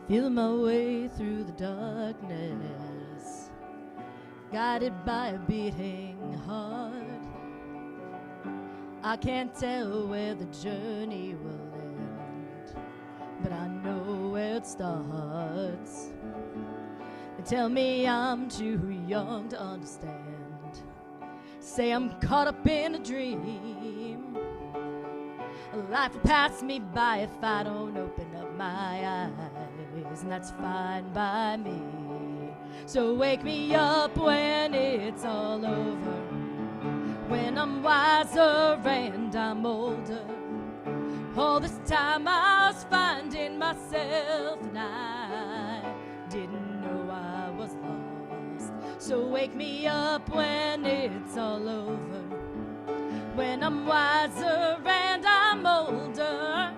feeling my way through the darkness, guided by a beating heart. I can't tell where the journey will end, but I know where it starts. They tell me I'm too young to understand, say I'm caught up in a dream. Life will pass me by if I don't open up my eyes, and that's fine by me. So wake me up when it's all over, when I'm wiser and I'm older. All this time I was finding myself, and I didn't know I was lost. So wake me up when it's all over, when I'm wiser and I'm older.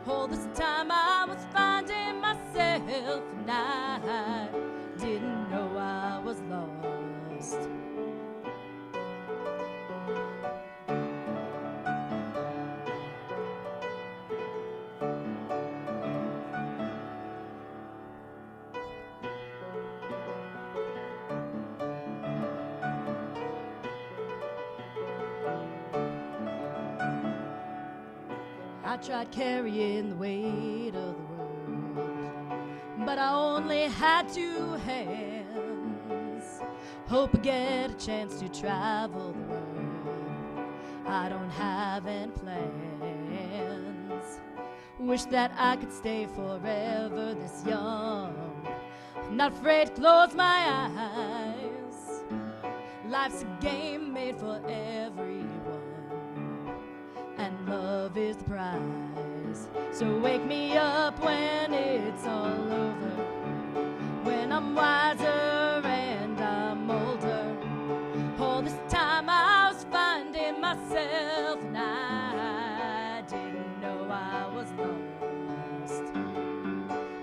All this time I was finding myself, and I didn't know I was lost. I tried carrying the weight of the world, but I only had two hands. Hope I get a chance to travel the world. I don't have any plans. Wish that I could stay forever this young. I'm not afraid to close my eyes. Life's a game made for everyone, and love is the prize. So wake me up when it's all over, when I'm wiser and I'm older. All this time I was finding myself, and I didn't know I was lost.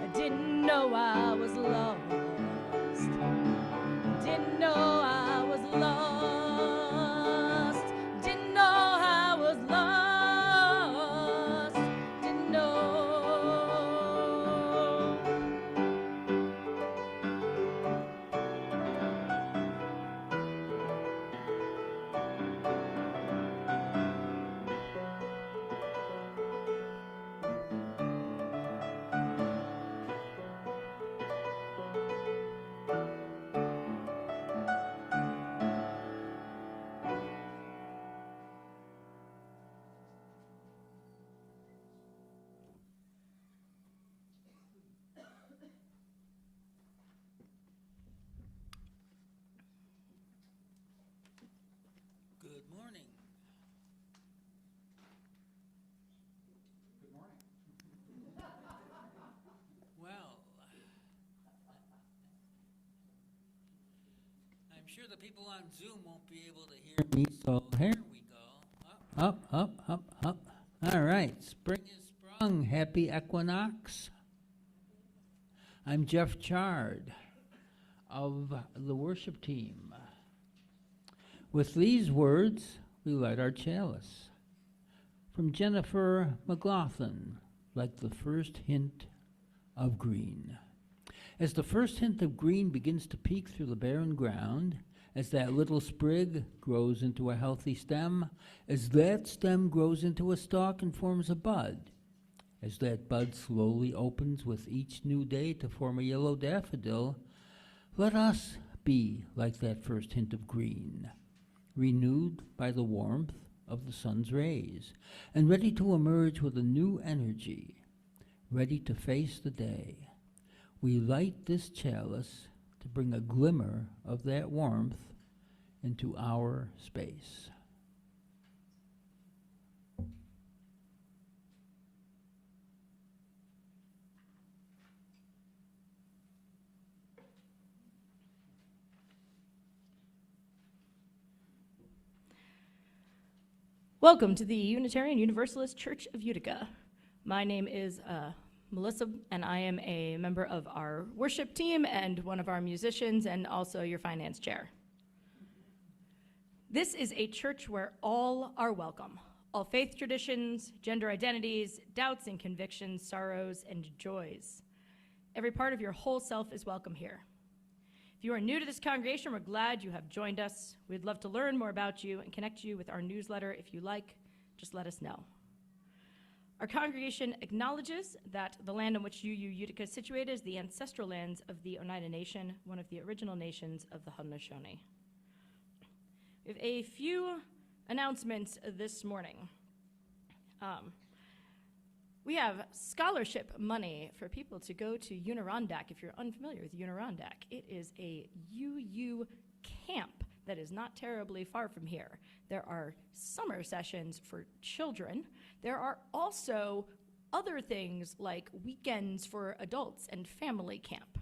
I didn't know I was lost. I didn't know I was lost. Didn't know I was lost. Didn't know. Good morning. Good morning. Well, I'm sure the people on Zoom won't be able to hear me, so here we go. Up, up, up, up, up. All right, spring is sprung. Happy equinox. I'm Jeff Chard of the worship team. With these words, we light our chalice. From Jennifer McLaughlin, like the first hint of green. As the first hint of green begins to peek through the barren ground, as that little sprig grows into a healthy stem, as that stem grows into a stalk and forms a bud, as that bud slowly opens with each new day to form a yellow daffodil, let us be like that first hint of green, renewed by the warmth of the sun's rays, and ready to emerge with a new energy, ready to face the day. We light this chalice to bring a glimmer of that warmth into our space. Welcome to the Unitarian Universalist Church of Utica. My name is Melissa, and I am a member of our worship team and one of our musicians, and also your finance chair. This is a church where all are welcome. All faith traditions, gender identities, doubts and convictions, sorrows and joys. Every part of your whole self is welcome here. If you are new to this congregation, we're glad you have joined us. We'd love to learn more about you and connect you with our newsletter. If you like, just let us know. Our congregation acknowledges that the land on which UU Utica is situated is the ancestral lands of the Oneida Nation, one of the original nations of the Haudenosaunee. We have a few announcements this morning. We have scholarship money for people to go to Unirondack. If you're unfamiliar with Unirondack, it is a UU camp that is not terribly far from here. There are summer sessions for children. There are also other things like weekends for adults and family camp.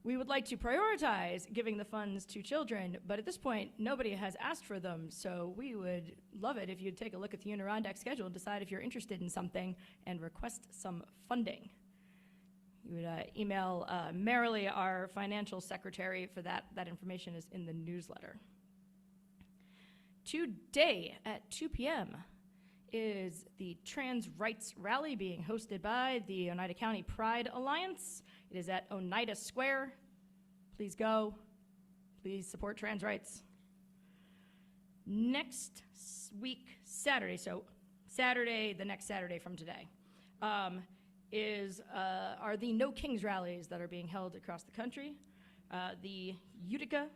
We would like to prioritize giving the funds to children, but at this point, nobody has asked for them, so we would love it if you'd take a look at the Unirondack schedule and decide if you're interested in something and request some funding. You would email Marilee, our financial secretary, for that. That information is in the newsletter. Today at 2 p.m. is the Trans Rights Rally being hosted by the Oneida County Pride Alliance. It is at Oneida Square. Please go. Please support trans rights. Next week, Saturday, so Saturday, the next Saturday from today, are the No Kings rallies that are being held across the country. The Utica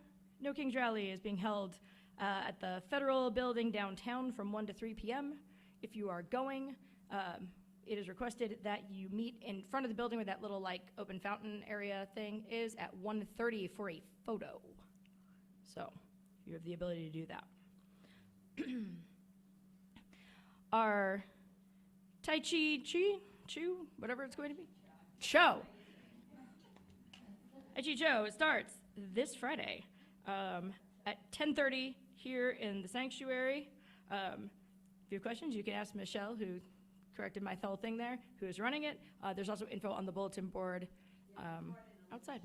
No Kings rally is being held at the Federal Building downtown from 1 to 3 p.m. If you are going, it is requested that you meet in front of the building where that little open fountain area thing is at 1:30 for a photo. So you have the ability to do that. Our Tai Chi, whatever it's going to be, Tai Chi Cho starts this Friday at 10:30 here in the sanctuary. If you have questions, you can ask Michelle, who corrected my whole thing there, who is running it. There's also info on the bulletin board outside.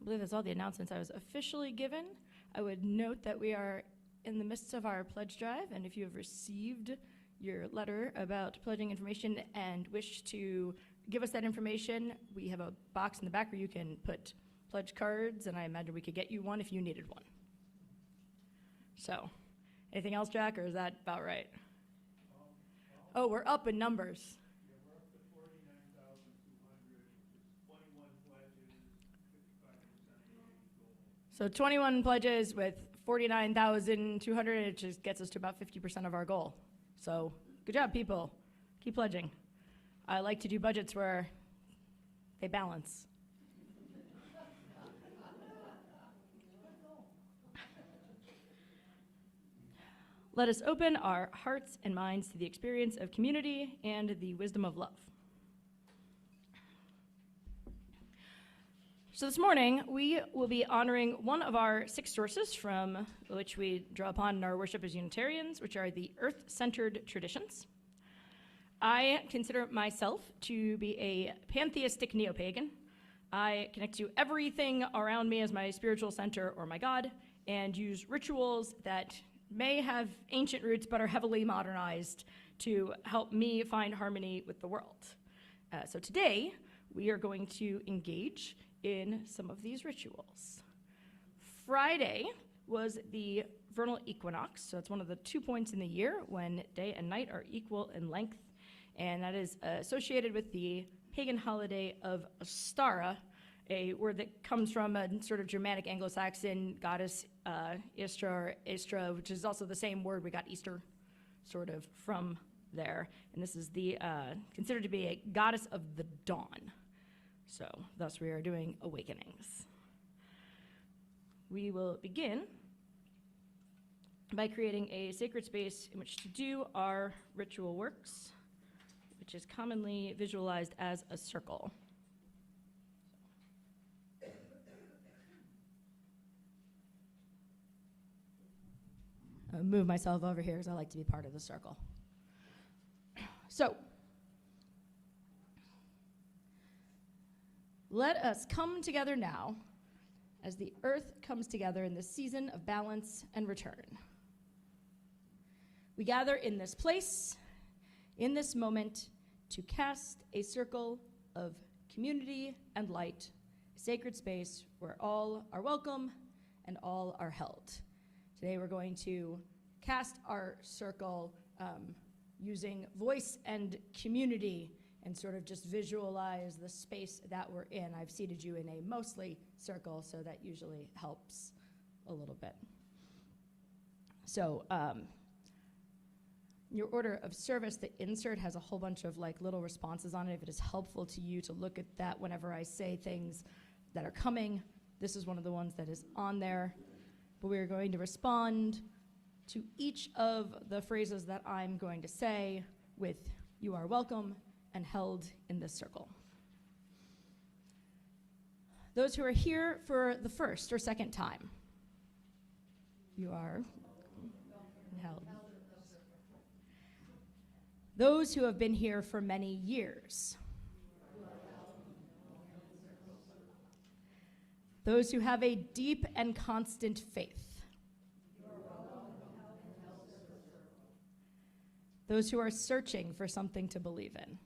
I believe that's all the announcements I was officially given. I would note that we are in the midst of our pledge drive, and if you have received your letter about pledging information and wish to give us that information, we have a box in the back where you can put pledge cards, and I imagine we could get you one if you needed one. So, anything else, Jack, or is that about right? Oh, we're up in numbers. Yeah, we're up to 49,200, which is 21 pledges, 55% of the goal. So 21 pledges with 49,200, it just gets us to about 50% of our goal. So good job, people. Keep pledging. I like to do budgets where they balance. Let us open our hearts and minds to the experience of community and the wisdom of love. So this morning, we will be honoring one of our 6 sources from which we draw upon in our worship as Unitarians, which are the earth-centered traditions. I consider myself to be a pantheistic neo-pagan. I connect to everything around me as my spiritual center or my God, and use rituals that may have ancient roots but are heavily modernized to help me find harmony with the world. So today, we are going to engage in some of these rituals. Friday was the vernal equinox, so it's one of the 2 points in the year when day and night are equal in length, and that is associated with the pagan holiday of Ostara, a word that comes from a sort of Germanic Anglo-Saxon goddess Istra, or Astra, which is also the same word we got Easter sort of from there. And this is the considered to be a goddess of the dawn. So thus we are doing awakenings. We will begin by creating a sacred space in which to do our ritual works, which is commonly visualized as a circle. I'll move myself over here because I like to be part of the circle. So, let us come together now as the earth comes together in this season of balance and return. We gather in this place, in this moment, to cast a circle of community and light, a sacred space where all are welcome and all are held. Today we're going to cast our circle using voice and community and sort of just visualize the space that we're in. I've seated you in a mostly circle, so that usually helps a little bit. So your order of service, the insert has a whole bunch of like little responses on it. If it is helpful to you to look at that whenever I say things that are coming, this is one of the ones that is on there. But we are going to respond to each of the phrases that I'm going to say with "you are welcome" and held in this circle. Those who are here for the first or second time, you are held. Those who have been here for many years. Those who have a deep and constant faith. Those who are searching for something to believe in.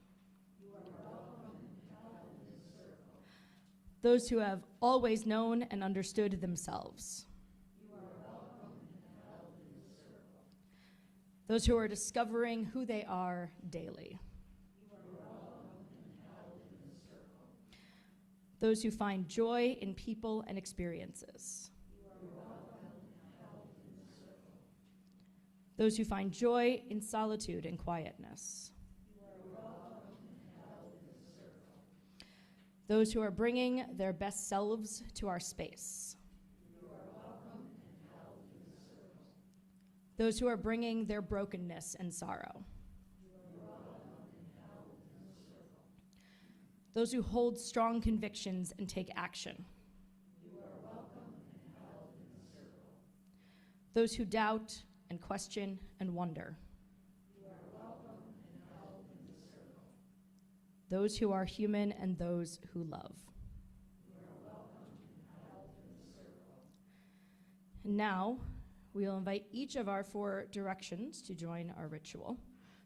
Those who have always known and understood themselves. Those who are discovering who they are daily. Those who find joy in people and experiences. Those who find joy in solitude and quietness. Those who are bringing their best selves to our space. Those who are bringing their brokenness and sorrow. Those who hold strong convictions and take action. Those who doubt and question and wonder. Those who are human and those who love. And now, we will invite each of our 4 directions to join our ritual.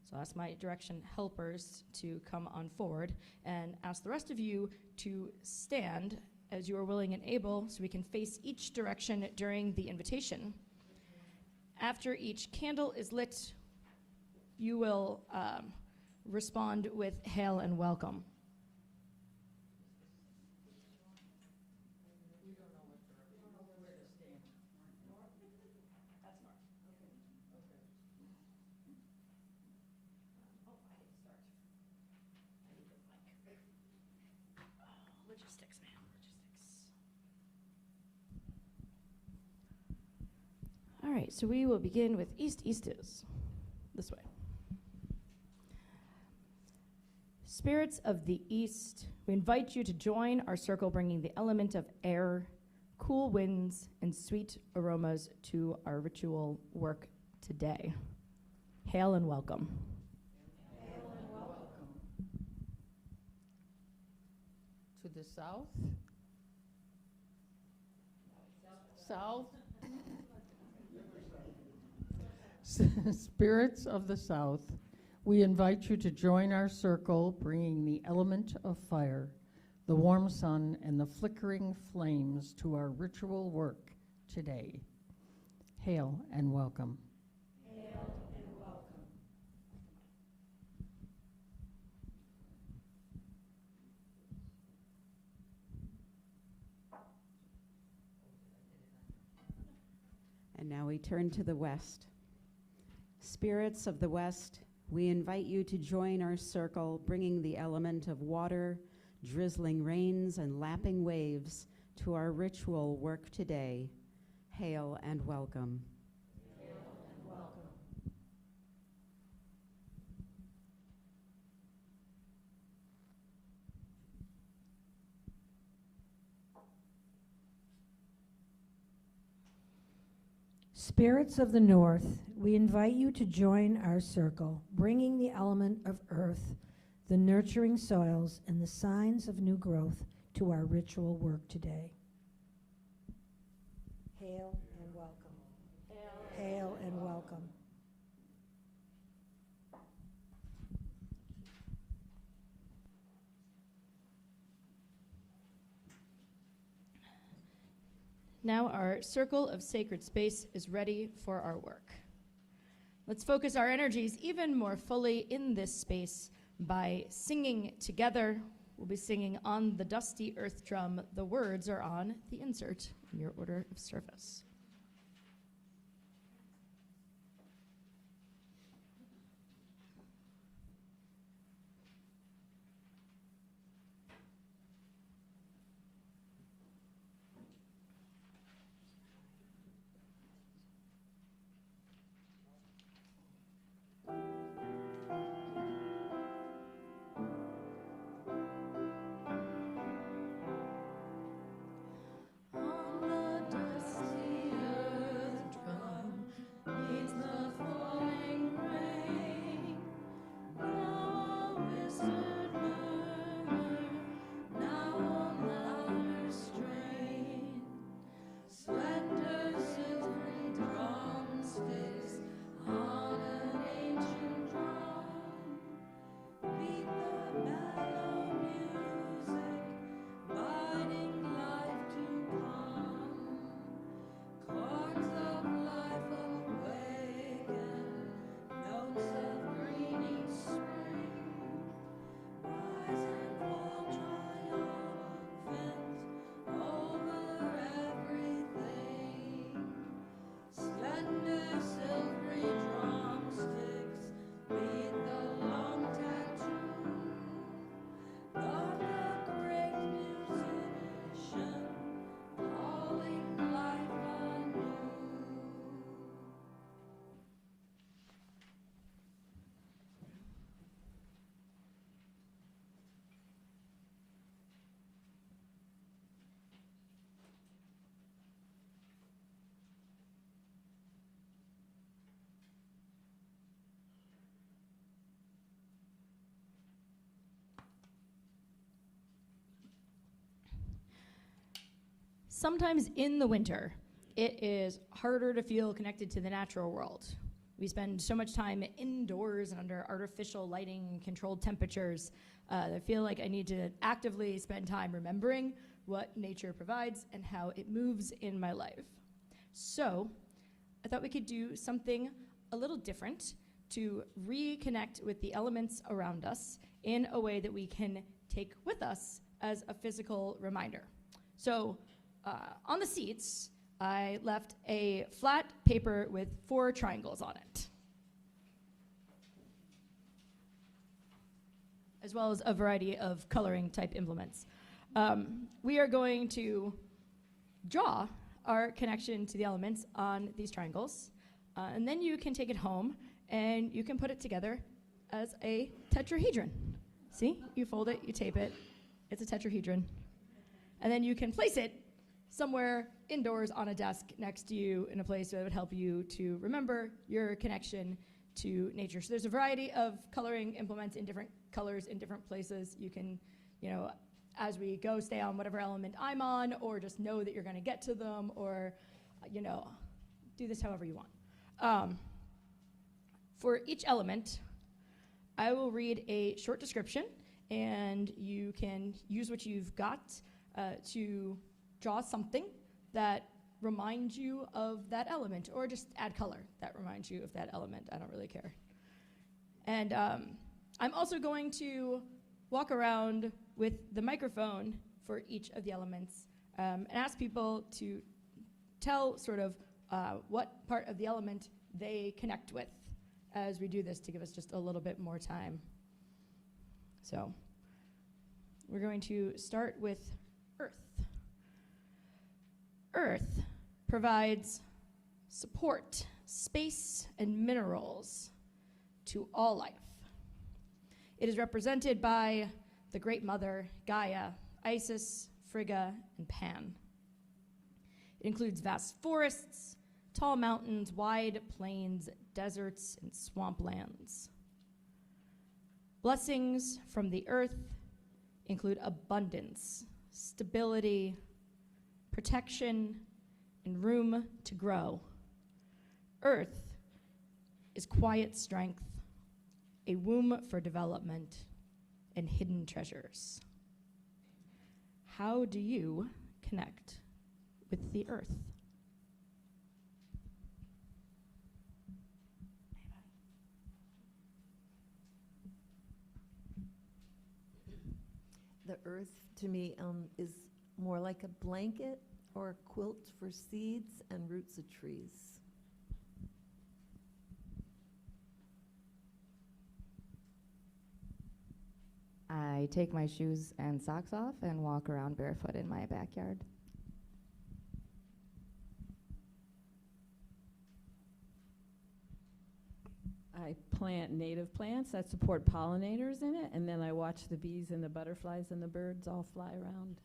So I'll ask my direction helpers to come on forward and ask the rest of you to stand as you are willing and able so we can face each direction during the invitation. After each candle is lit, you will respond with hail and welcome. Logistics, man, logistics. All right, so we will begin with east. East is this way. Spirits of the East, we invite you to join our circle, bringing the element of air, cool winds, and sweet aromas to our ritual work today. Hail and welcome. Hail and welcome. To the south. South. Spirits of the South, we invite you to join our circle, bringing the element of fire, the warm sun, and the flickering flames to our ritual work today. Hail and welcome. Hail and welcome. And now we turn to the west. Spirits of the West, we invite you to join our circle, bringing the element of water, drizzling rains, and lapping waves to our ritual work today. Hail and welcome. Hail and welcome. Spirits of the North, we invite you to join our circle, bringing the element of earth, the nurturing soils, and the signs of new growth to our ritual work today. Hail and welcome. Hail and welcome. Now our circle of sacred space is ready for our work. Let's focus our energies even more fully in this space by singing together. We'll be singing on the dusty earth drum. The words are on the insert in your order of service. On the dusty earth drum beats the falling rain. Now a whispered murmur, now a louder strain. Slender silvery drumsticks on an ancient drum beat the mellow music, biting life to come. Chords of life awaken, notes of greening spring, rise and fall triumphant over everything. Slender silvery drumsticks beat the long tattoo of the great musician, calling life anew. Sometimes in the winter, it is harder to feel connected to the natural world. We spend so much time indoors and under artificial lighting and controlled temperatures. I feel like I need to actively spend time remembering what nature provides and how it moves in my life. So I thought we could do something a little different to reconnect with the elements around us in a way that we can take with us as a physical reminder. So on the seats, I left a flat paper with 4 triangles on it, as well as a variety of coloring type implements. We are going to draw our connection to the elements on these triangles, and then you can take it home and you can put it together as a tetrahedron. See, you fold it, you tape it, it's a tetrahedron. And then you can place it somewhere indoors on a desk next to you in a place that would help you to remember your connection to nature. So there's a variety of coloring implements in different colors in different places. You can, as we go, stay on whatever element I'm on, or just know that you're going to get to them, or, do this however you want. For each element, I will read a short description, and you can use what you've got to draw something that reminds you of that element, or just add color that reminds you of that element. I don't really care. And I'm also going to walk around with the microphone for each of the elements and ask people to tell sort of what part of the element they connect with as we do this, to give us just a little bit more time. So we're going to start with Earth. Earth provides support, space, and minerals to all life. It is represented by the Great Mother, Gaia, Isis, Frigga, and Pan. It includes vast forests, tall mountains, wide plains, deserts, and swamplands. Blessings from the earth include abundance, stability, protection, and room to grow. Earth is quiet strength, a womb for development, and hidden treasures. How do you connect with the earth? The earth to me is more like a blanket or a quilt for seeds and roots of trees. I take my shoes and socks off and walk around barefoot in my backyard. I plant native plants that support pollinators in it, and then I watch the bees and the butterflies and the birds all fly around.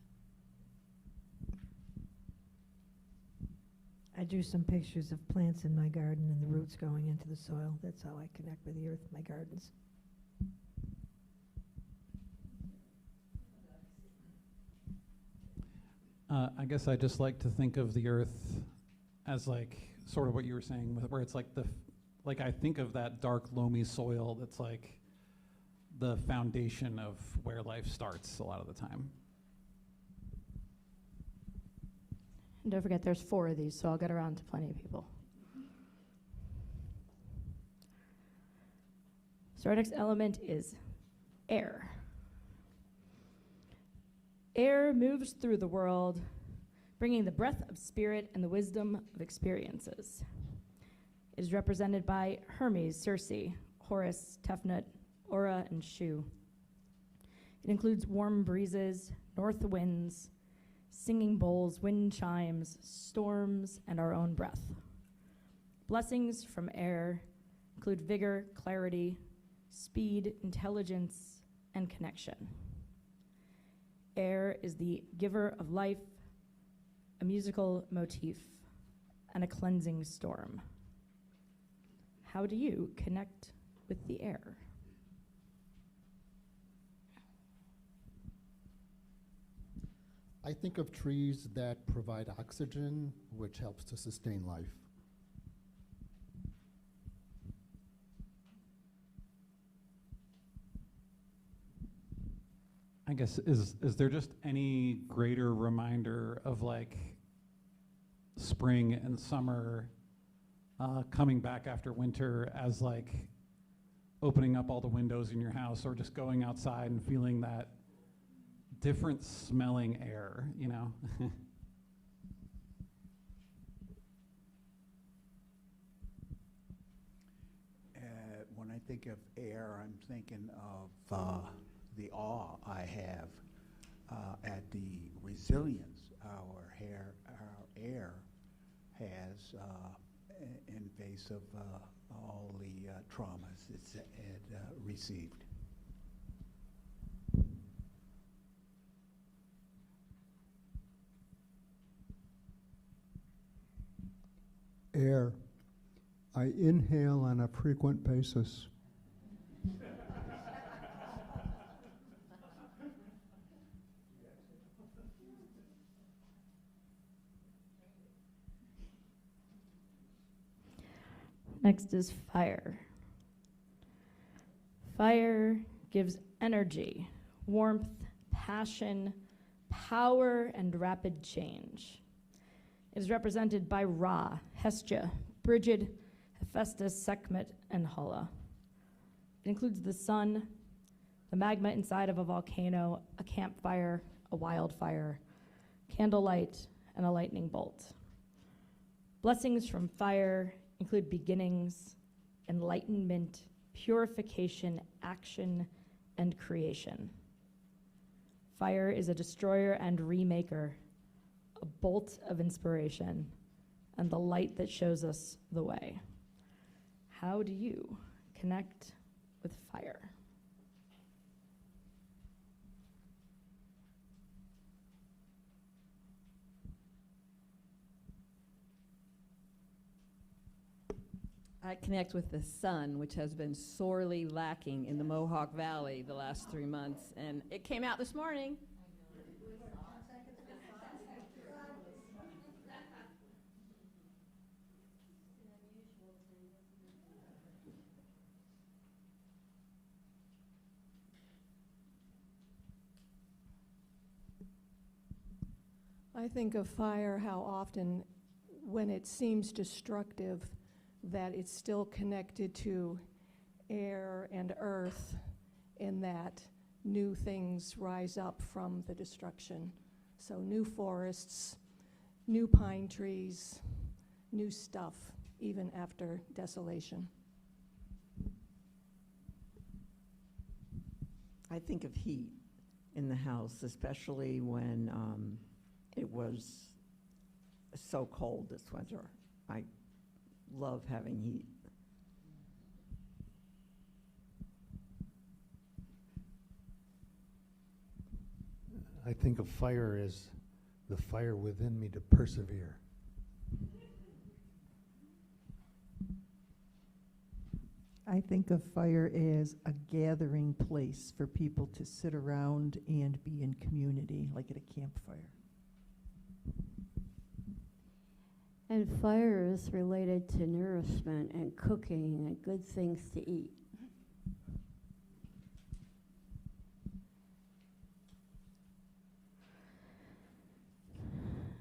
I drew some pictures of plants in my garden and the roots going into the soil. That's how I connect with the earth, my gardens. I guess I just like to think of the earth as like sort of what you were saying, where it's like like I think of that dark, loamy soil that's like the foundation of where life starts a lot of the time. And don't forget, there's 4 of these, so I'll get around to plenty of people. So our next element is air. Air moves through the world, bringing the breath of spirit and the wisdom of experiences. It is represented by Hermes, Circe, Horus, Tefnut, Aura, and Shu. It includes warm breezes, north winds, singing bowls, wind chimes, storms, and our own breath. Blessings from air include vigor, clarity, speed, intelligence, and connection. Air is the giver of life, a musical motif, and a cleansing storm. How do you connect with the air? I think of trees that provide oxygen, which helps to sustain life. I guess, is there just any greater reminder of like spring and summer coming back after winter as like opening up all the windows in your house or just going outside and feeling that different smelling air, you know? When I think of air, I'm thinking of the awe I have at the resilience our air has in face of all the traumas it's received. Air. I inhale on a frequent basis. Next is fire. Fire gives energy, warmth, passion, power, and rapid change. It is represented by Ra, Hestia, Brigid, Hephaestus, Sekhmet, and Hala. It includes the sun, the magma inside of a volcano, a campfire, a wildfire, candlelight, and a lightning bolt. Blessings from fire include beginnings, enlightenment, purification, action, and creation. Fire is a destroyer and remaker, a bolt of inspiration, and the light that shows us the way. How do you connect with fire? I connect with the sun, which has been sorely lacking in the Mohawk Valley the last 3 months, and it came out this morning. I think of fire, how often when it seems destructive, that it's still connected to air and earth, in that new things rise up from the destruction. So new forests, new pine trees, new stuff, even after desolation. I think of heat in the house, especially when it was so cold this winter. I love having heat. I think of fire as the fire within me to persevere. I think of fire as a gathering place for people to sit around and be in community, like at a campfire. And fire is related to nourishment and cooking and good things to eat.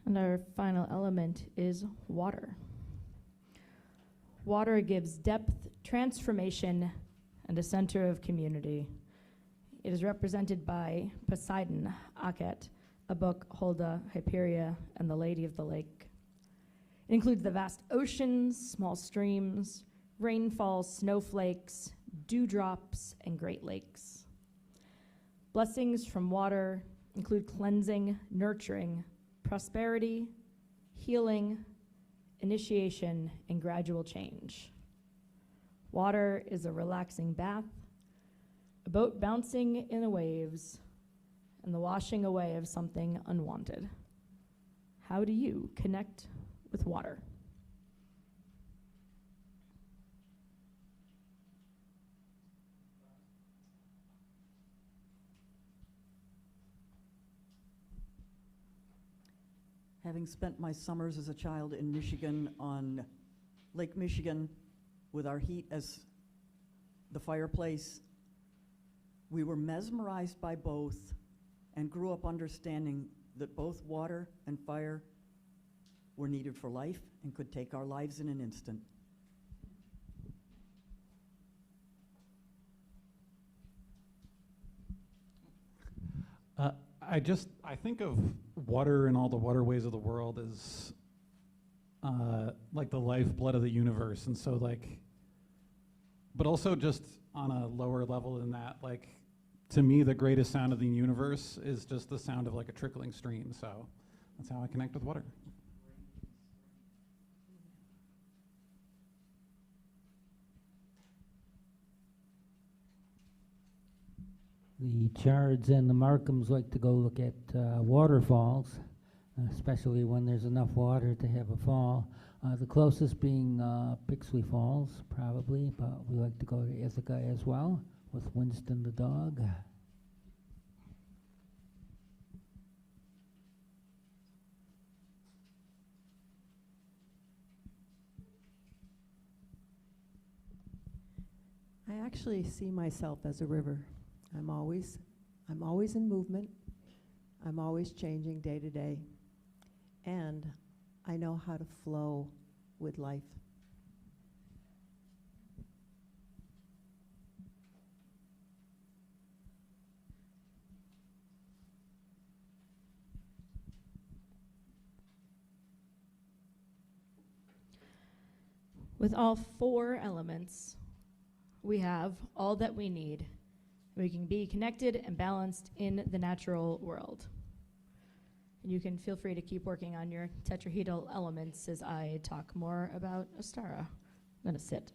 And our final element is water. Water gives depth, transformation, and a center of community. It is represented by Poseidon, Akhet, a book, Holda, Hyperia, and the Lady of the Lake. It includes the vast oceans, small streams, rainfall, snowflakes, dewdrops, and great lakes. Blessings from water include cleansing, nurturing, prosperity, healing, initiation, and gradual change. Water is a relaxing bath, a boat bouncing in the waves, and the washing away of something unwanted. How do you connect with water? Having spent my summers as a child in Michigan on Lake Michigan with our heat as the fireplace, we were mesmerized by both and grew up understanding that both water and fire were needed for life and could take our lives in an instant. I think of water and all the waterways of the world as like the lifeblood of the universe, and so but also just on a lower level than that, to me the greatest sound of the universe is just the sound of a trickling stream. So that's how I connect with water. The Chards and the Markhams like to go look at waterfalls, especially when there's enough water to have a fall. The closest being Pixley Falls, probably, but we like to go to Ithaca as well with Winston the dog. I actually see myself as a river. I'm always in movement. I'm always changing day to day. And I know how to flow with life. With all four elements, we have all that we need. We can be connected and balanced in the natural world. And you can feel free to keep working on your tetrahedral elements as I talk more about Ostara. I'm going to sit.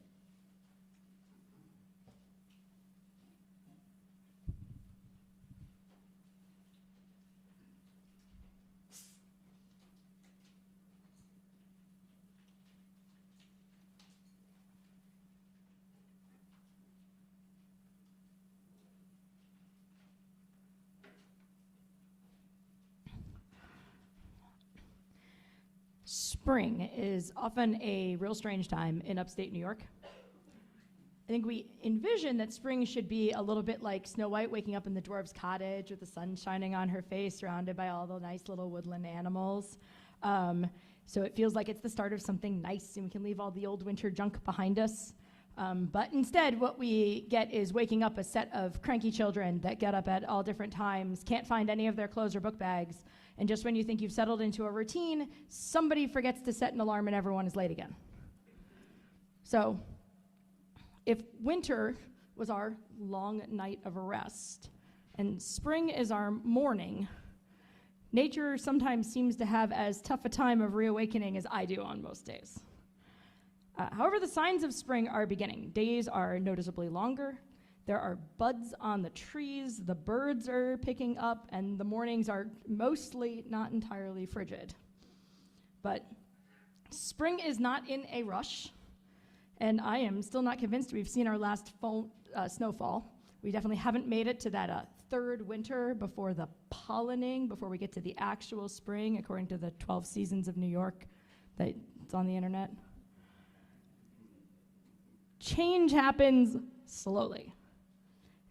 Spring is often a real strange time in upstate New York. I think we envision that spring should be a little bit like Snow White waking up in the dwarf's cottage with the sun shining on her face, surrounded by all the nice little woodland animals. So it feels like it's the start of something nice, and we can leave all the old winter junk behind us. But instead, what we get is waking up a set of cranky children that get up at all different times, can't find any of their clothes or book bags, and just when you think you've settled into a routine, somebody forgets to set an alarm and everyone is late again. So if winter was our long night of rest and spring is our morning, nature sometimes seems to have as tough a time of reawakening as I do on most days. However, the signs of spring are beginning. Days are noticeably longer. There are buds on the trees, the birds are picking up, and the mornings are mostly, not entirely frigid. But spring is not in a rush, and I am still not convinced we've seen our last snowfall. We definitely haven't made it to that third winter before the pollinating, before we get to the actual spring, according to the 12 Seasons of New York that's on the internet. Change happens slowly.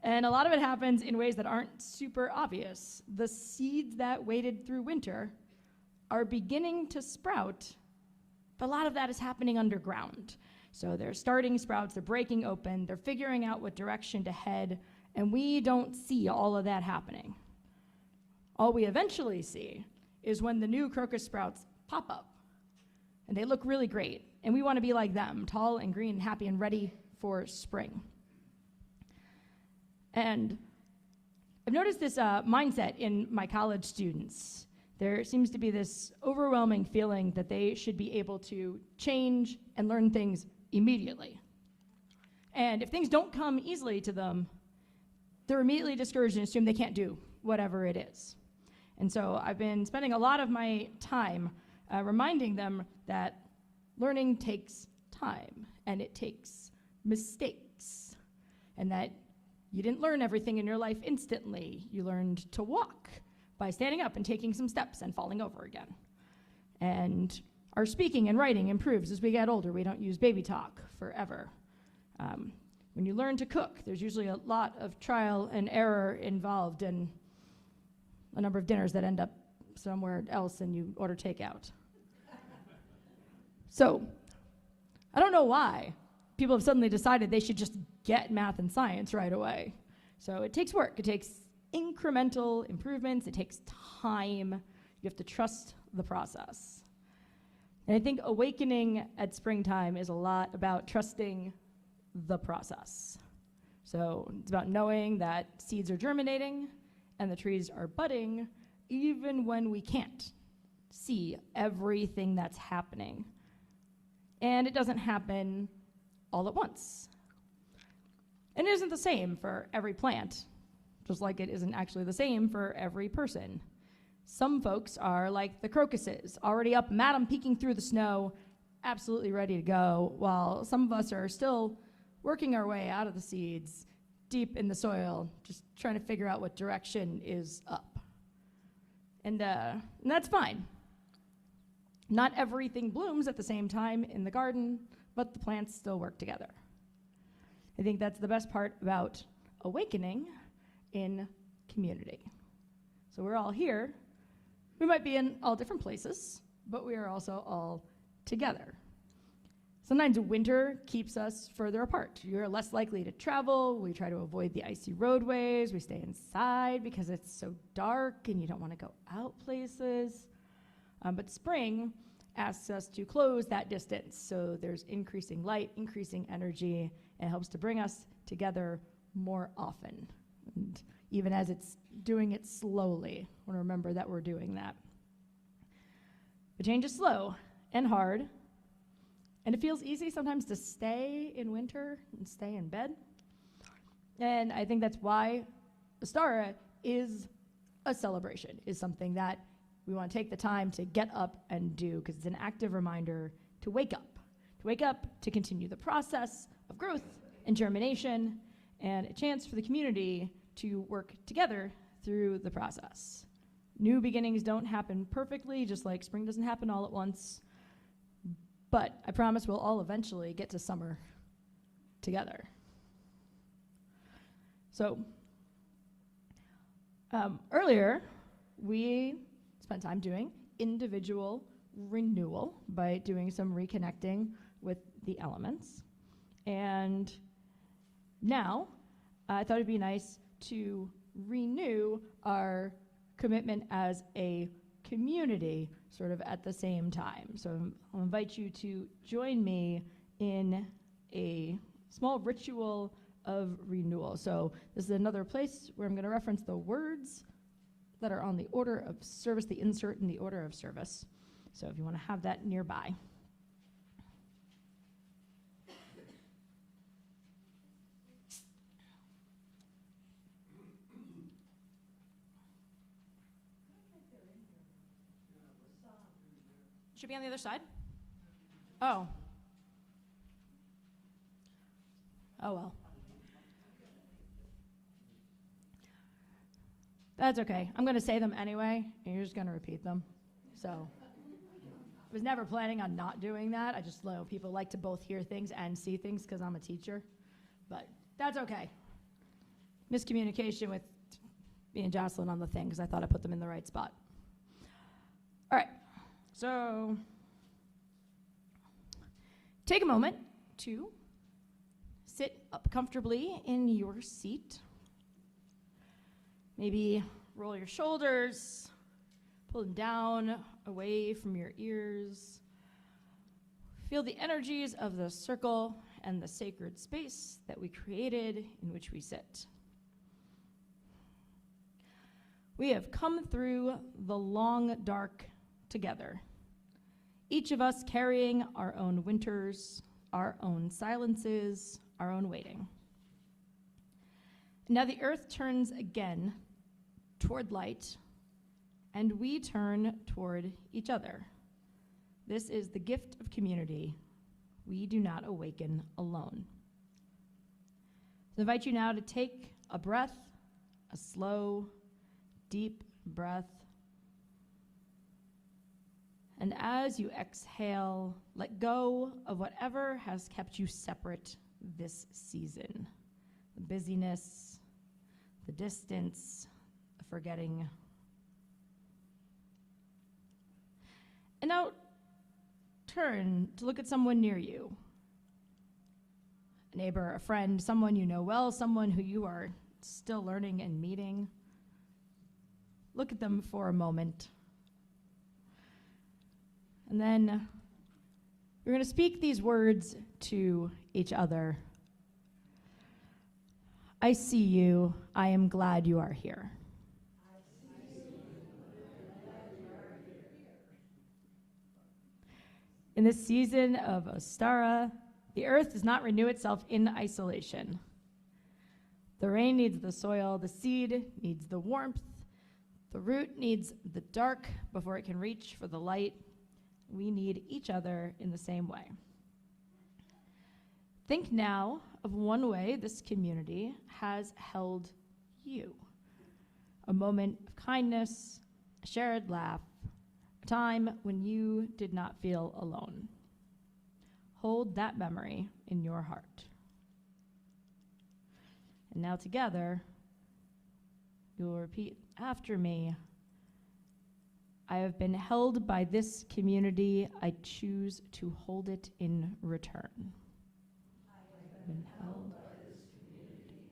And a lot of it happens in ways that aren't super obvious. The seeds that waited through winter are beginning to sprout, but a lot of that is happening underground. So they're starting sprouts, they're breaking open, they're figuring out what direction to head, and we don't see all of that happening. All we eventually see is when the new crocus sprouts pop up, and they look really great, and we want to be like them, tall and green, happy and ready for spring. And I've noticed this mindset in my college students. There seems to be this overwhelming feeling that they should be able to change and learn things immediately. And if things don't come easily to them, they're immediately discouraged and assume they can't do whatever it is. And so I've been spending a lot of my time reminding them that learning takes time, and it takes mistakes, and that you didn't learn everything in your life instantly. You learned to walk by standing up and taking some steps and falling over again. And our speaking and writing improves as we get older. We don't use baby talk forever. When you learn to cook, there's usually a lot of trial and error involved, and a number of dinners that end up somewhere else and you order takeout. So, I don't know why people have suddenly decided they should just get math and science right away. So it takes work. It takes incremental improvements. It takes time. You have to trust the process. And I think awakening at springtime is a lot about trusting the process. So it's about knowing that seeds are germinating and the trees are budding, even when we can't see everything that's happening. And it doesn't happen all at once. And it isn't the same for every plant, just like it isn't actually the same for every person. Some folks are like the crocuses, already up, madam, peeking through the snow, absolutely ready to go, while some of us are still working our way out of the seeds, deep in the soil, just trying to figure out what direction is up. And that's fine. Not everything blooms at the same time in the garden, but the plants still work together. I think that's the best part about awakening in community. So we're all here. We might be in all different places, but we are also all together. Sometimes winter keeps us further apart. You're less likely to travel. We try to avoid the icy roadways. We stay inside because it's so dark and you don't want to go out places. But spring asks us to close that distance. So there's increasing light, increasing energy, and it helps to bring us together more often. And even as it's doing it slowly, I want to remember that we're doing that. But change is slow and hard. And it feels easy sometimes to stay in winter and stay in bed. And I think that's why Ostara is a celebration, is something that we want to take the time to get up and do, because it's an active reminder to wake up, to continue the process of growth and germination, and a chance for the community to work together through the process. New beginnings don't happen perfectly, just like spring doesn't happen all at once. But I promise we'll all eventually get to summer together. So, earlier, we spent time doing individual renewal by doing some reconnecting with the elements. And now, I thought it'd be nice to renew our commitment as a community sort of at the same time. So I'll invite you to join me in a small ritual of renewal. So this is another place where I'm going to reference the words that are on the order of service, the insert in the order of service. So if you want to have that nearby. Should be on the other side. Oh. Oh well. That's okay. I'm going to say them anyway, and you're just going to repeat them. So I was never planning on not doing that. I just know people like to both hear things and see things because I'm a teacher. But that's okay. Miscommunication with me and Jocelyn on the thing because I thought I put them in the right spot. All right. So take a moment to sit up comfortably in your seat. Maybe roll your shoulders, pull them down away from your ears. Feel the energies of the circle and the sacred space that we created in which we sit. We have come through the long dark together, each of us carrying our own winters, our own silences, our own waiting. Now the earth turns again toward light, and we turn toward each other. This is the gift of community. We do not awaken alone. So I invite you now to take a breath, a slow, deep breath. And as you exhale, let go of whatever has kept you separate this season. The busyness, the distance, the forgetting. And now turn to look at someone near you. A neighbor, a friend, someone you know well, someone who you are still learning and meeting. Look at them for a moment. And then we're going to speak these words to each other. I see you. I am glad you are here. In this season of Ostara, the earth does not renew itself in isolation. The rain needs the soil, the seed needs the warmth, the root needs the dark before it can reach for the light. We need each other in the same way. Think now of one way this community has held you. A moment of kindness, a shared laugh, a time when you did not feel alone. Hold that memory in your heart. And now together, you will repeat after me. I have been held by this community. I choose to hold it in return. I have been held by this community.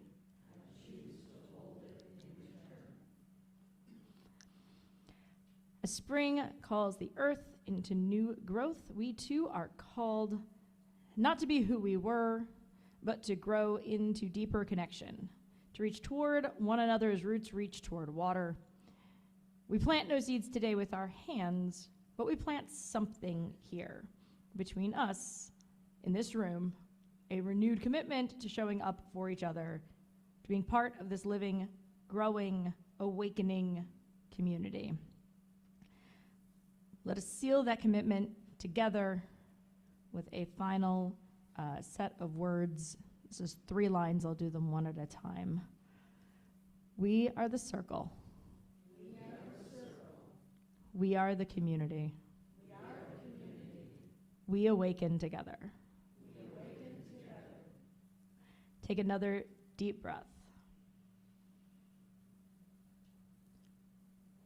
I choose to hold it in return. As spring calls the earth into new growth, we too are called not to be who we were, but to grow into deeper connection, to reach toward one another's roots, reach toward water. We plant no seeds today with our hands, but we plant something here between us in this room, a renewed commitment to showing up for each other, to being part of this living, growing, awakening community. Let us seal that commitment together with a final set of words. This is 3 lines. I'll do them one at a time. We are the circle. We are the community. We awaken together. Take another deep breath.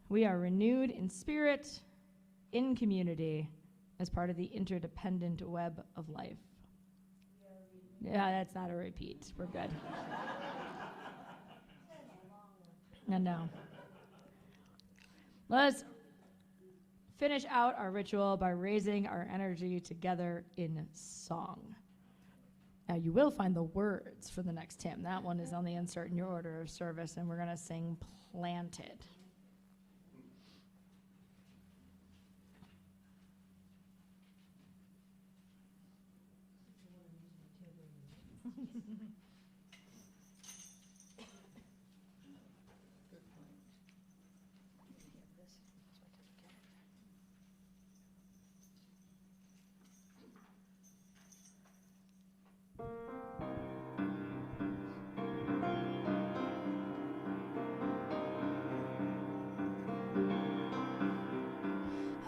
We are renewed in spirit, in community, as part of the interdependent web of life. Yeah, that's not a repeat. We're good. No. Let's finish out our ritual by raising our energy together in song. Now, you will find the words for the next hymn. That one is on the insert in your order of service, and we're going to sing Planted.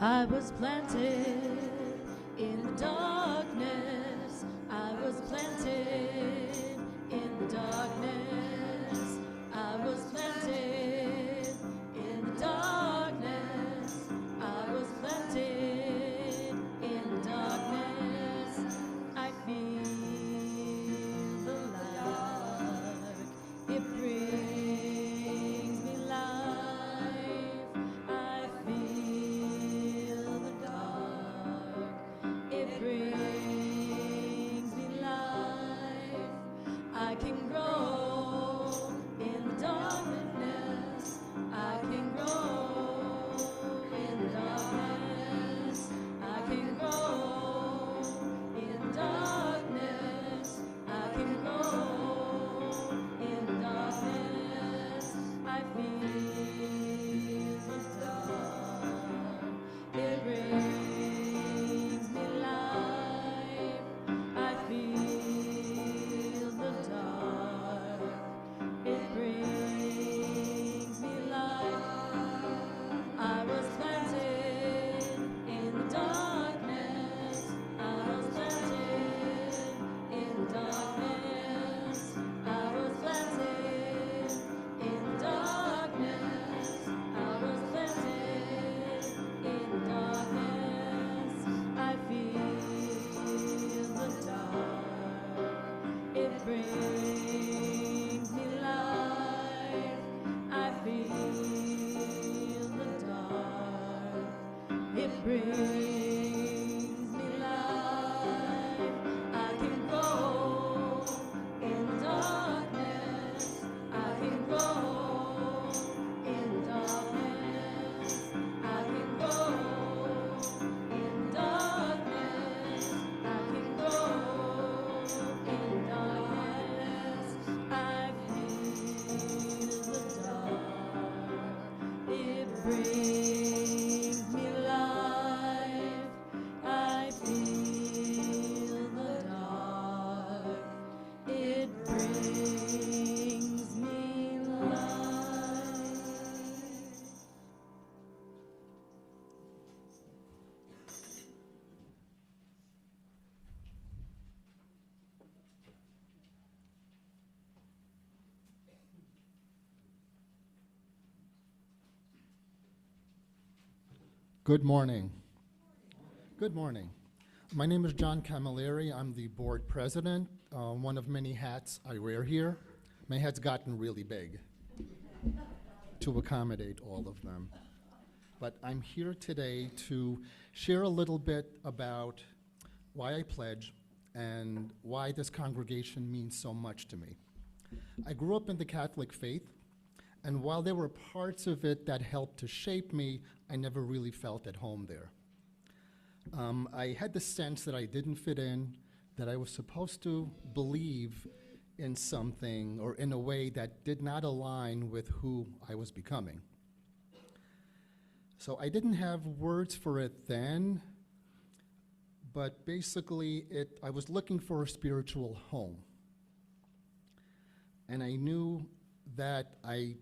I was planted in the darkness. I was planted in the darkness. I was planted in the darkness. I was planted in the darkness. I feel the light. It brings me life. I feel the dark. It brings me life. I can grow in the darkness. I can grow in the darkness. I can grow in darkness. I can grow in darkness. I feel the dark. It brings me life. I feel the dark. It brings me life. I was planted in the darkness. I was planted in darkness. I was planted in darkness. I was planted in darkness. I feel the dark. It brings me life. I feel the dark. It brings me life. I can grow in darkness. I can grow in darkness. I can grow in darkness. I can grow in darkness. I feel the dark. It brings me life. I feel the dark. It brings me life. Good morning. Good morning. My name is John Camilleri. I'm the board president, one of many hats I wear here. My hat's gotten really big to accommodate all of them. But I'm here today to share a little bit about why I pledge and why this congregation means so much to me. I grew up in the Catholic faith, and while there were parts of it that helped to shape me, I never really felt at home there. I had the sense that I didn't fit in, that I was supposed to believe in something or in a way that did not align with who I was becoming. So I didn't have words for it then, but basically I was looking for a spiritual home. And I knew that I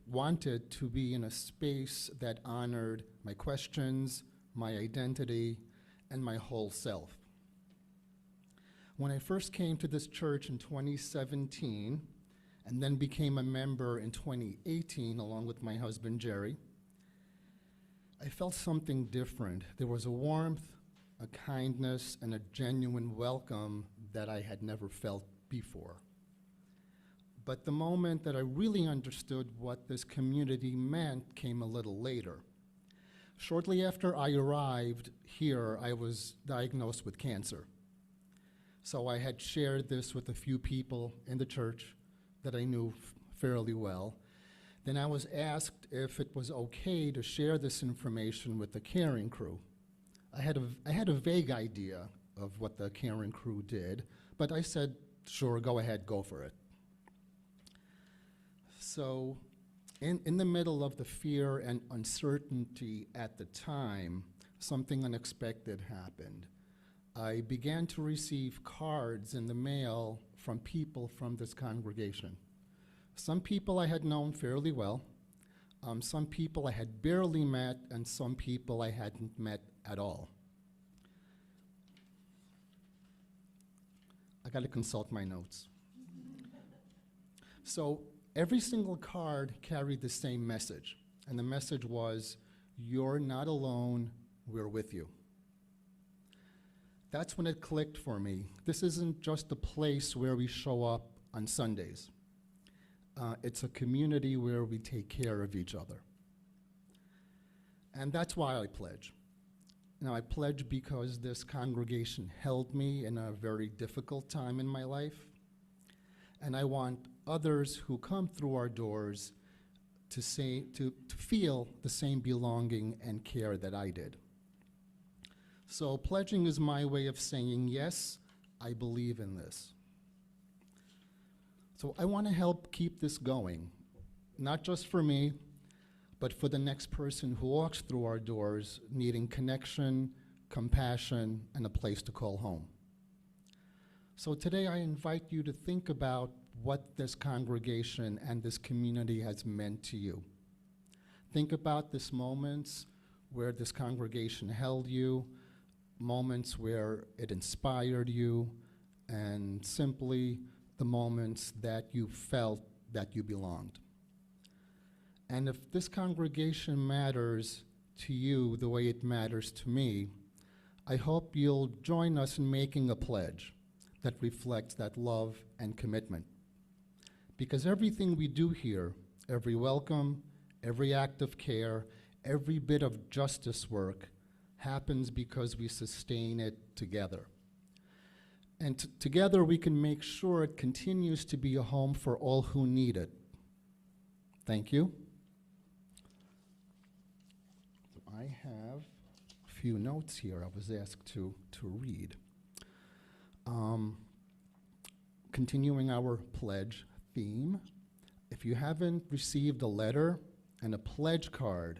wanted to be in a space that honored my questions, my identity, and my whole self. When I first came to this church in 2017, and then became a member in 2018 along with my husband Jerry, I felt something different. There was a warmth, a kindness, and a genuine welcome that I had never felt before. But the moment that I really understood what this community meant came a little later. Shortly after I arrived here, I was diagnosed with cancer. So I had shared this with a few people in the church that I knew fairly well. Then I was asked if it was okay to share this information with the caring crew. I had a vague idea of what the caring crew did, but I said, sure, go ahead, go for it. So in the middle of the fear and uncertainty at the time, something unexpected happened. I began to receive cards in the mail from people from this congregation. Some people I had known fairly well, some people I had barely met, and some people I hadn't met at all. I got to consult my notes. So every single card carried the same message, and the message was, "You're not alone, we're with you." That's when it clicked for me. This isn't just a place where we show up on Sundays. It's a community where we take care of each other. And that's why I pledge. Now, I pledge because this congregation held me in a very difficult time in my life, and I want others who come through our doors to feel the same belonging and care that I did. So pledging is my way of saying, yes, I believe in this. So I want to help keep this going, not just for me, but for the next person who walks through our doors needing connection, compassion, and a place to call home. So today I invite you to think about what this congregation and this community has meant to you. Think about these moments where this congregation held you, moments where it inspired you, and simply the moments that you felt that you belonged. And if this congregation matters to you the way it matters to me, I hope you'll join us in making a pledge that reflects that love and commitment. Because everything we do here, every welcome, every act of care, every bit of justice work happens because we sustain it together. And together we can make sure it continues to be a home for all who need it. Thank you. I have a few notes here I was asked to read. Continuing our pledge theme, if you haven't received a letter and a pledge card,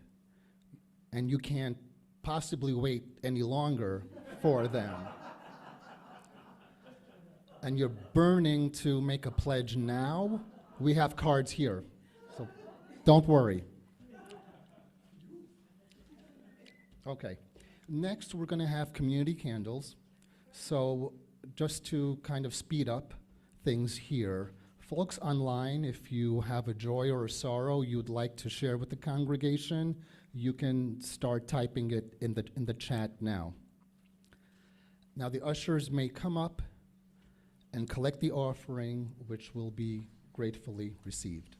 and you can't possibly wait any longer for them, and you're burning to make a pledge now, we have cards here, so don't worry. Okay, next we're going to have community candles. So just to kind of speed up things here, folks online, if you have a joy or a sorrow you'd like to share with the congregation, you can start typing it in the chat now. Now the ushers may come up and collect the offering, which will be gratefully received.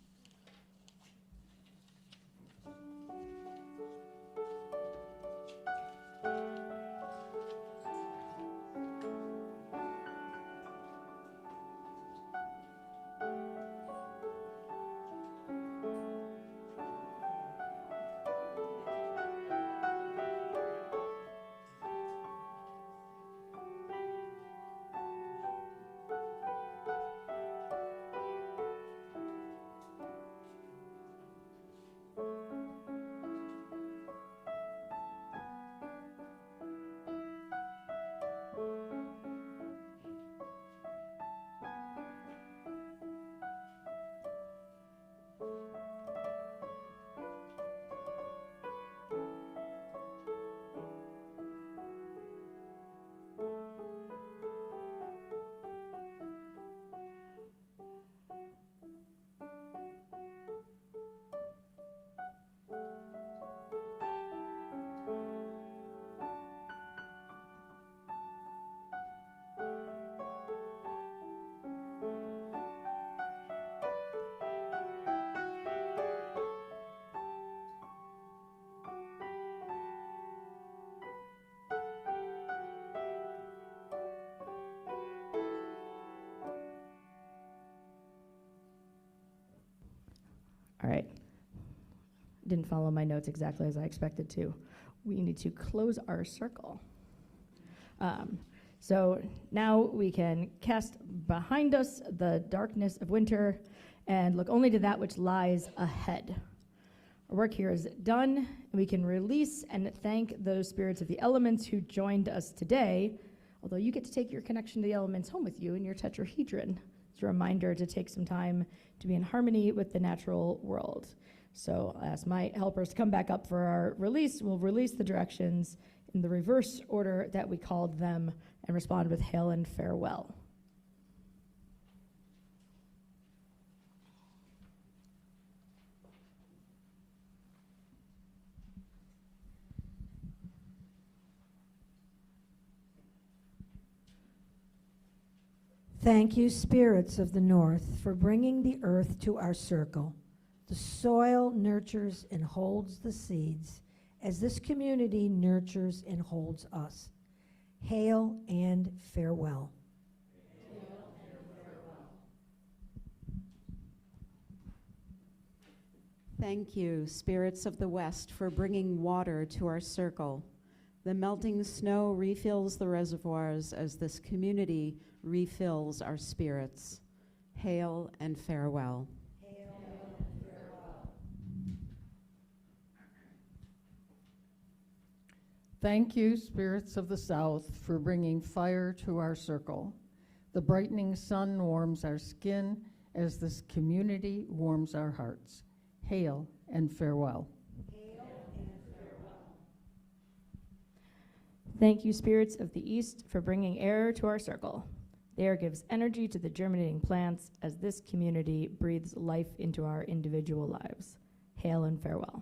All right. Didn't follow my notes exactly as I expected to. We need to close our circle. So now we can cast behind us the darkness of winter and look only to that which lies ahead. Our work here is done, and we can release and thank those spirits of the elements who joined us today, although you get to take your connection to the elements home with you in your tetrahedron. It's a reminder to take some time to be in harmony with the natural world. So I'll ask my helpers to come back up for our release. We'll release the directions in the reverse order that we called them and respond with hail and farewell. Thank you, spirits of the north, for bringing the earth to our circle. The soil nurtures and holds the seeds, as this community nurtures and holds us. Hail and farewell. Thank you, spirits of the west, for bringing water to our circle. The melting snow refills the reservoirs as this community refills our spirits. Hail and farewell. Thank you, spirits of the south, for bringing fire to our circle. The brightening sun warms our skin as this community warms our hearts. Hail and farewell. Thank you, spirits of the east, for bringing air to our circle. The air gives energy to the germinating plants as this community breathes life into our individual lives. Hail and farewell.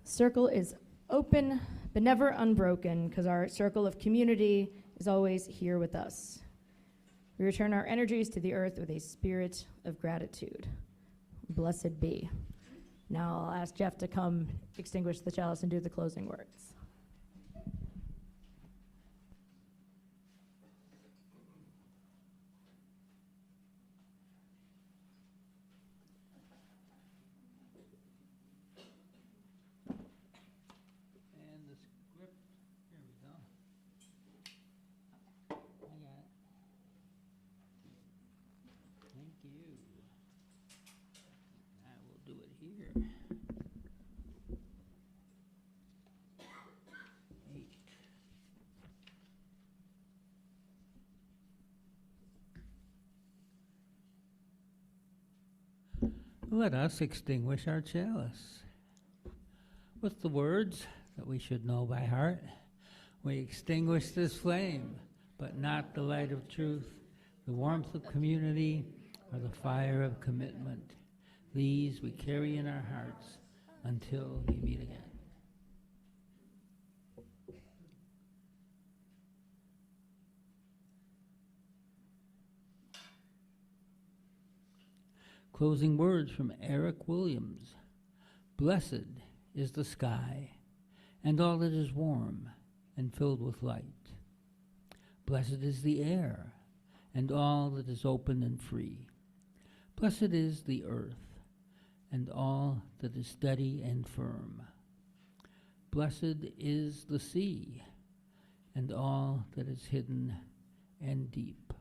Circle is open, but never unbroken, because our circle of community is always here with us. We return our energies to the earth with a spirit of gratitude. Blessed be. Now I'll ask Jeff to come extinguish the chalice and do the closing words. And the script, here we go. I got it. Thank you. I will do it here. 8. Let us extinguish our chalice. With the words that we should know by heart, we extinguish this flame, but not the light of truth, the warmth of community, or the fire of commitment. These we carry in our hearts until we meet again. Closing words from Eric Williams. Blessed is the sky, and all that is warm and filled with light. Blessed is the air, and all that is open and free. Blessed is the earth, and all that is steady and firm. Blessed is the sea, and all that is hidden and deep.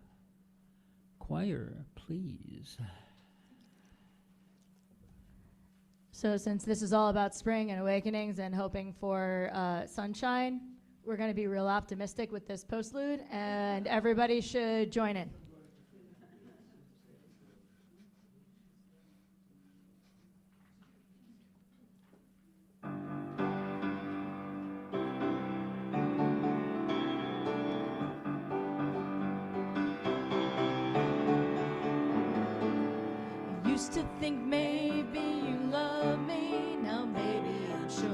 Choir, please. So since this is all about spring and awakenings and hoping for sunshine, we're going to be real optimistic with this postlude, and everybody should join in. I used to think maybe you love me, now maybe I'm sure.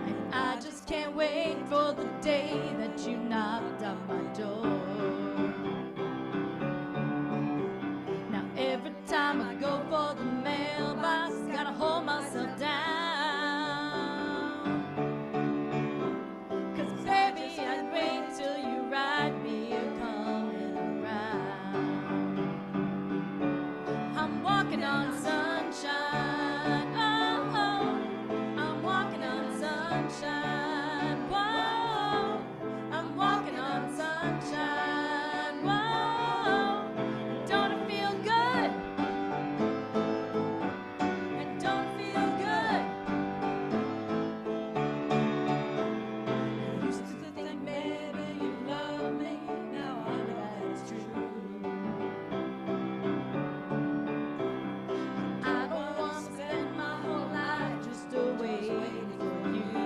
And I just can't wait for the day that you knocked on my door. Now every time I go for the mailbox, gotta hold myself down. 'Cause baby, I'd on sunshine. Oh, oh, I'm walking on sunshine. Whoa, I'm walking on sunshine. Whoa, don't it feel good? And don't it feel good? I used to think maybe you love me. Now I know that's true. I don't want to spend my whole life just waiting for you.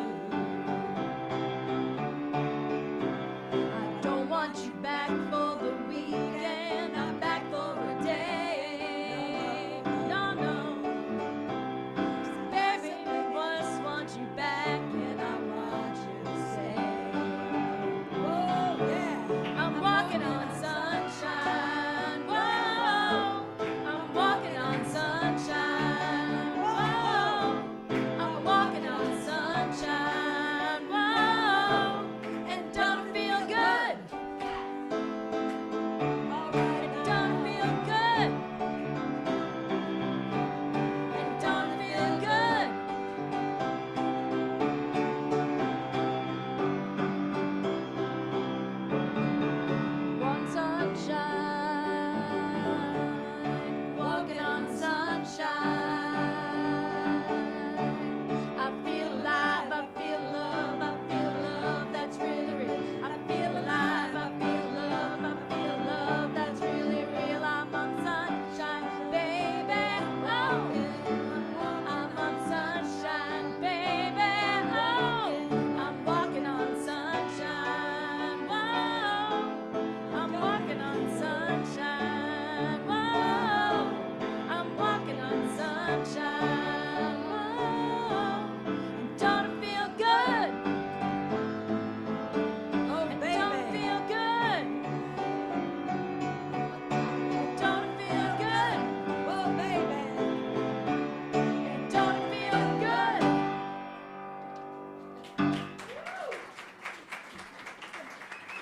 I don't want you back for the weekend, not back for a day. No, no. 'Cause baby, I just want you back and I want you to stay. Whoa, yeah. I'm walking on sunshine. Whoa, I'm walking on sunshine. Whoa, I'm walking on sunshine. Whoa, and don't it feel good? All right, don't it feel good? And don't it feel good? One sunshine, walking on sunshine. I feel alive, I feel love that's really real. I feel alive, I feel love that's really real. I'm on sunshine, baby. Oh, I'm on sunshine, baby. Oh, I'm walking on sunshine. Whoa, I'm walking on sunshine. Whoa, I'm walking on sunshine.